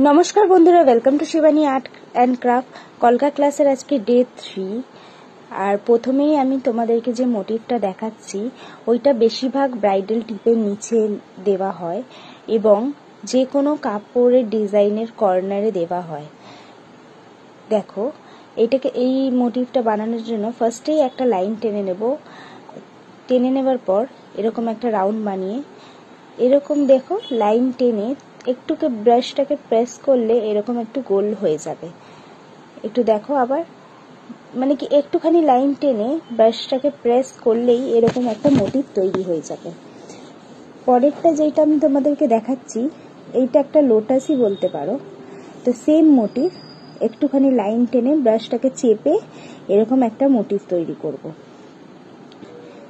নমস্কার বন্ধুরা, welcome to Shivani art and craft কলকা ক্লাসের আজকে ডে 3। আর প্রথমেই আমি তোমাদেরকে যে মোটিভটা দেখাচ্ছি ওইটা বেশিরভাগ ব্রাইডাল টিপের নিচে দেওয়া হয় এবং যে কোনো কাপড়ের ডিজাইনের কর্নারে দেওয়া হয়। দেখো, এই মোটিভটা বানানোর জন্য ফার্স্টেই একটা লাইন টেনে নেব। টেনে নেবার পর এরকম একটা রাউন্ড বানিয়ে এরকম দেখো লাইন টেনে একটুকে ব্রাশটাকে প্রেস করলে এরকম একটু গোল হয়ে যাবে। একটু দেখো আবার, মানে কি একটুখানি লাইন টেনে ব্রাশটাকে প্রেস করলেই এরকম একটা মোটিভ তৈরি হয়ে যাবে। পরেরটা যেটা আমি তোমাদেরকে দেখাচ্ছি এইটা একটা লোটাসই বলতে পারো। তো সেম মোটিভ একটুখানি লাইন টেনে ব্রাশটাকে চেপে এরকম একটা মোটিভ তৈরি করব।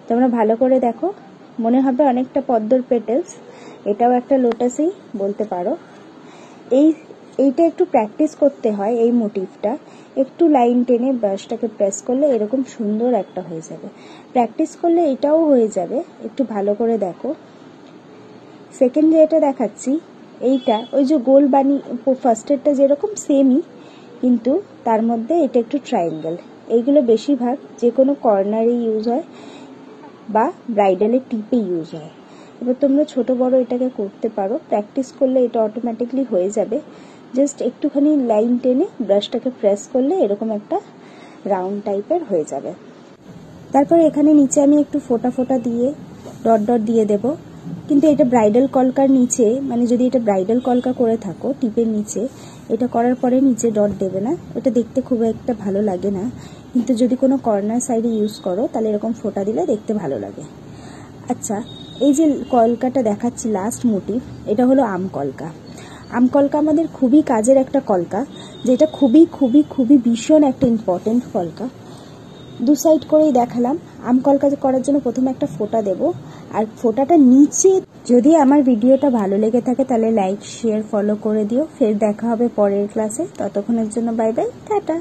তোমরা ভালো করে দেখো, মনে হবে অনেকটা পদ্মর পেটেলস, এটাও একটা লোটাসই বলতে পারো। এইটা একটু প্র্যাকটিস করতে হয়। এই মোটিভটা একটু লাইন টেনে ব্রাশটাকে প্রেস করলে এরকম সুন্দর একটা হয়ে যাবে। প্র্যাকটিস করলে এটাও হয়ে যাবে, একটু ভালো করে দেখো। সেকেন্ড যেটা দেখাচ্ছি এইটা ওই যে গোল বানিয়ে ফার্স্টেরটা যেরকম সেমই, কিন্তু তার মধ্যে এটা একটু ট্রায়াঙ্গেল। এইগুলো বেশিরভাগ যে কোনো কর্নারে ইউজ হয় বা ব্রাইডালের টিপে ইউজ হয়। এবার তোমরা ছোট বড় এটাকে করতে পারো, প্র্যাকটিস করলে এটা অটোমেটিকলি হয়ে যাবে। জাস্ট একটুখানি লাইন টেনে ব্রাশটাকে প্রেস করলে এরকম একটা রাউন্ড টাইপের হয়ে যাবে। তারপর এখানে নিচে আমি একটু ফোটা ফোটা দিয়ে ডট ডট দিয়ে দেব। কিন্তু এটা ব্রাইডাল কলকার নিচে, মানে যদি এটা ব্রাইডাল কলকা করে থাকো টিপের নিচে, এটা করার পরে নিচে ডট দেবে না, ওটা দেখতে খুব একটা ভালো লাগে না। কিন্তু যদি কোনো কর্নার সাইডে ইউজ করো তাহলে এরকম ফোটা দিলে দেখতে ভালো লাগে। আচ্ছা, এই যে কলকাটা দেখাচ্ছি লাস্ট মোটিভ, এটা হলো আম কলকা। আম কলকা আমাদের খুবই কাজের একটা কলকা, যেটা খুবই খুবই খুবই ভীষণ একটা ইম্পর্টেন্ট কলকা। দু সাইড করেই দেখালাম। আম কলকা করার জন্য প্রথমে একটা ফোঁটা দেব, আর ফোঁটাটা নিচে। যদি আমার ভিডিওটা ভালো লেগে থাকে তাহলে লাইক শেয়ার ফলো করে দিও। ফের দেখা হবে পরের ক্লাসে, ততক্ষণের জন্য বাই বাই, টাটা।